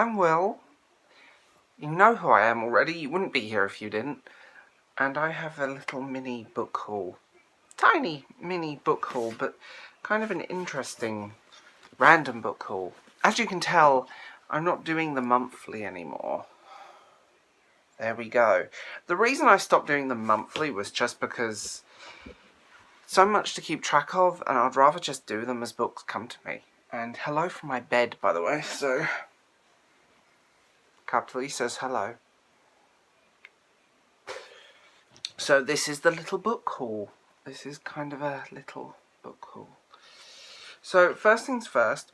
I'm Will. You know who I am already, you wouldn't be here if you didn't. And I have a little mini book haul. Tiny mini book haul, but kind of an interesting random book haul. As you can tell, I'm not doing the monthly anymore. There we go. The reason I stopped doing the monthly was just because so much to keep track of, and I'd rather just do them as books come to me. And hello from my bed, by the way, so Capital E says hello. So this is the little book haul. This is kind of a little book haul. So first things first,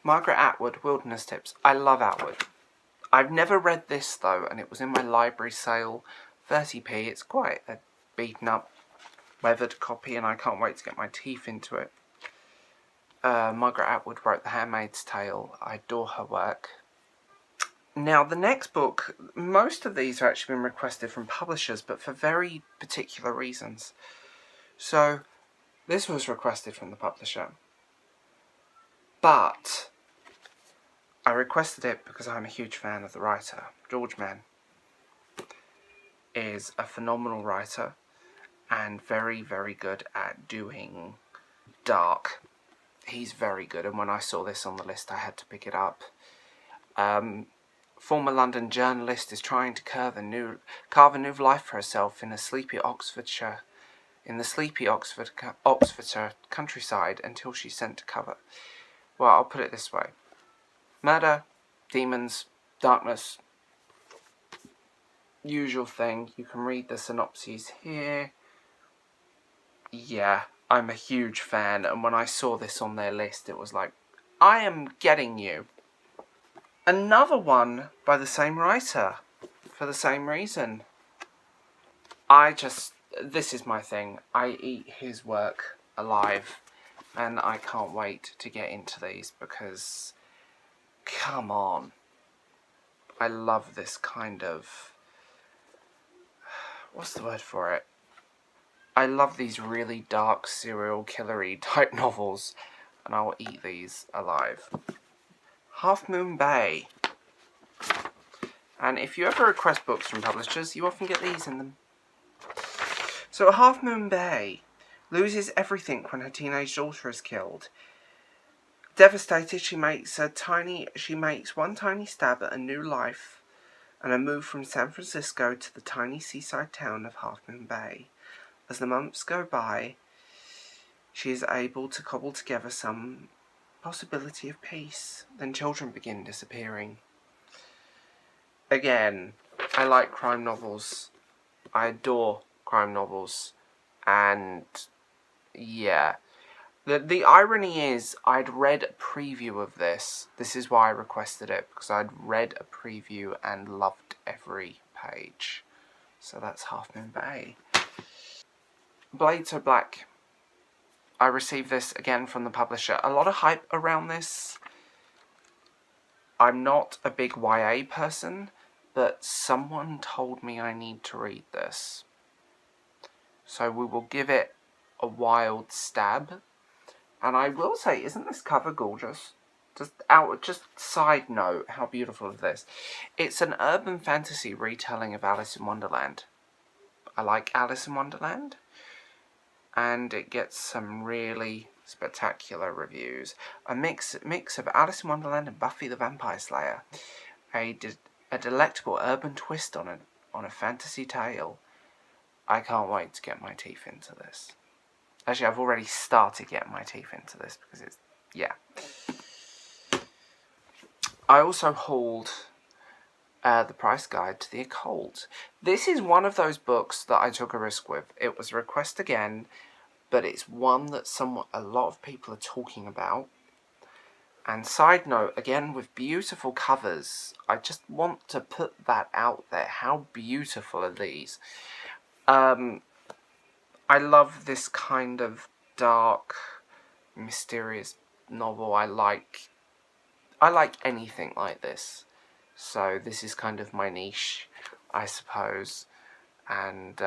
Margaret Atwood, Wilderness Tips. I love Atwood. I've never read this though, and it was in my library sale, 30p. It's quite a beaten up, weathered copy, and I can't wait to get my teeth into it. Margaret Atwood wrote The Handmaid's Tale. I adore her work. Now, the next book, most of these have actually been requested from publishers, but for very particular reasons. So, this was requested from the publisher. But I requested it because I'm a huge fan of the writer. George Mann is a phenomenal writer and very, very good at doing dark. He's very good, and when I saw this on the list, I had to pick it up. Former London journalist is trying to carve a new life for herself in the sleepy Oxfordshire countryside until she's sent to cover. Well, I'll put it this way. Murder, demons, darkness, usual thing. You can read the synopses here. Yeah, I'm a huge fan, and when I saw this on their list, it was like, I am getting you. Another one by the same writer, for the same reason. This is my thing. I eat his work alive, and I can't wait to get into these because, come on. I love this kind of, what's the word for it? I love these really dark serial killer-y type novels, and I'll eat these alive. Half Moon Bay. And if you ever request books from publishers, you often get these in them. So Half Moon Bay loses everything when her teenage daughter is killed. Devastated, she makes one tiny stab at a new life and a move from San Francisco to the tiny seaside town of Half Moon Bay. As the months go by, she is able to cobble together some possibility of peace. Then children begin disappearing. Again, I like crime novels. I adore crime novels. And yeah. The irony is, I'd read a preview of this. This is why I requested it, because I'd read a preview and loved every page. So that's Half Moon Bay. Blade So Black. I received this again from the publisher. A lot of hype around this. I'm not a big YA person, but someone told me I need to read this. So we will give it a wild stab. And I will say, isn't this cover gorgeous? Just side note, how beautiful is this? It's an urban fantasy retelling of Alice in Wonderland. I like Alice in Wonderland. And it gets some really spectacular reviews. A mix of Alice in Wonderland and Buffy the Vampire Slayer. A delectable urban twist on a fantasy tale. I can't wait to get my teeth into this. Actually, I've already started getting my teeth into this because it's, yeah. I also hauled The Price Guide to the Occult. This is one of those books that I took a risk with. It was a request again, but it's one that a lot of people are talking about. And side note, again, with beautiful covers, I just want to put that out there. How beautiful are these? I love this kind of dark, mysterious novel. I like anything like this. So this is kind of my niche, I suppose. And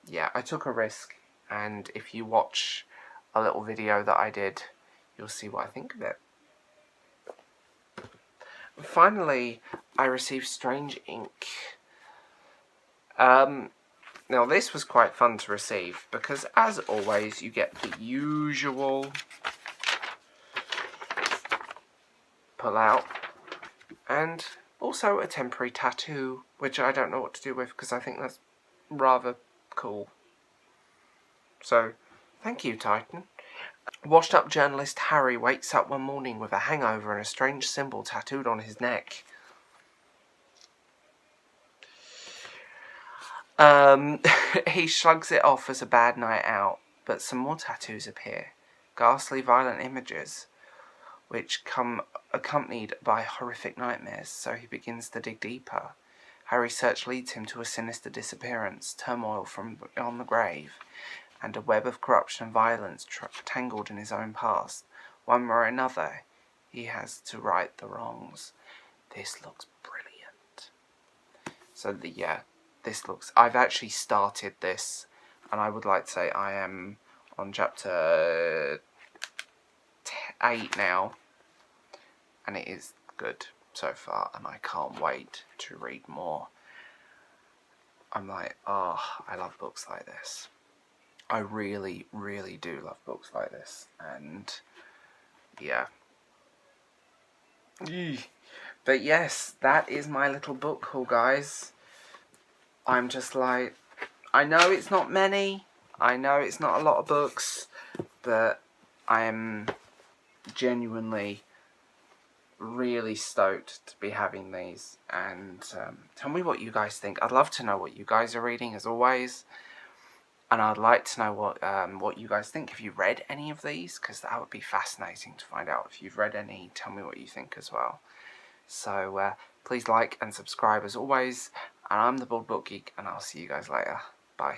yeah, I took a risk. And if you watch a little video that I did, you'll see what I think of it. finally, I received Strange Ink. Now this was quite fun to receive, because as always, you get the usual pull out, and also a temporary tattoo, which I don't know what to do with, because I think that's rather cool. So, thank you, Titan. Washed-up journalist Harry wakes up one morning with a hangover and a strange symbol tattooed on his neck. He shrugs it off as a bad night out, but some more tattoos appear. Ghastly, violent images, which come accompanied by horrific nightmares, so he begins to dig deeper. Harry's search leads him to a sinister disappearance, turmoil from beyond the grave, and a web of corruption and violence tangled in his own past. One way or another, he has to right the wrongs. This looks brilliant. So this looks... I've actually started this, and I would like to say I am on chapter 8 now, and it is good so far, and I can't wait to read more. I'm like, oh, I love books like this. I really, really do love books like this, and yeah. But yes, that is my little book haul, guys. I'm just like, I know it's not many, I know it's not a lot of books, but I am genuinely really stoked to be having these, and tell me what you guys think. I'd love to know what you guys are reading, as always. And I'd like to know what you guys think. If you read any of these, because that would be fascinating to find out. If you've read any, tell me what you think as well. So please like and subscribe as always. And I'm the Bald Book Geek, and I'll see you guys later. Bye.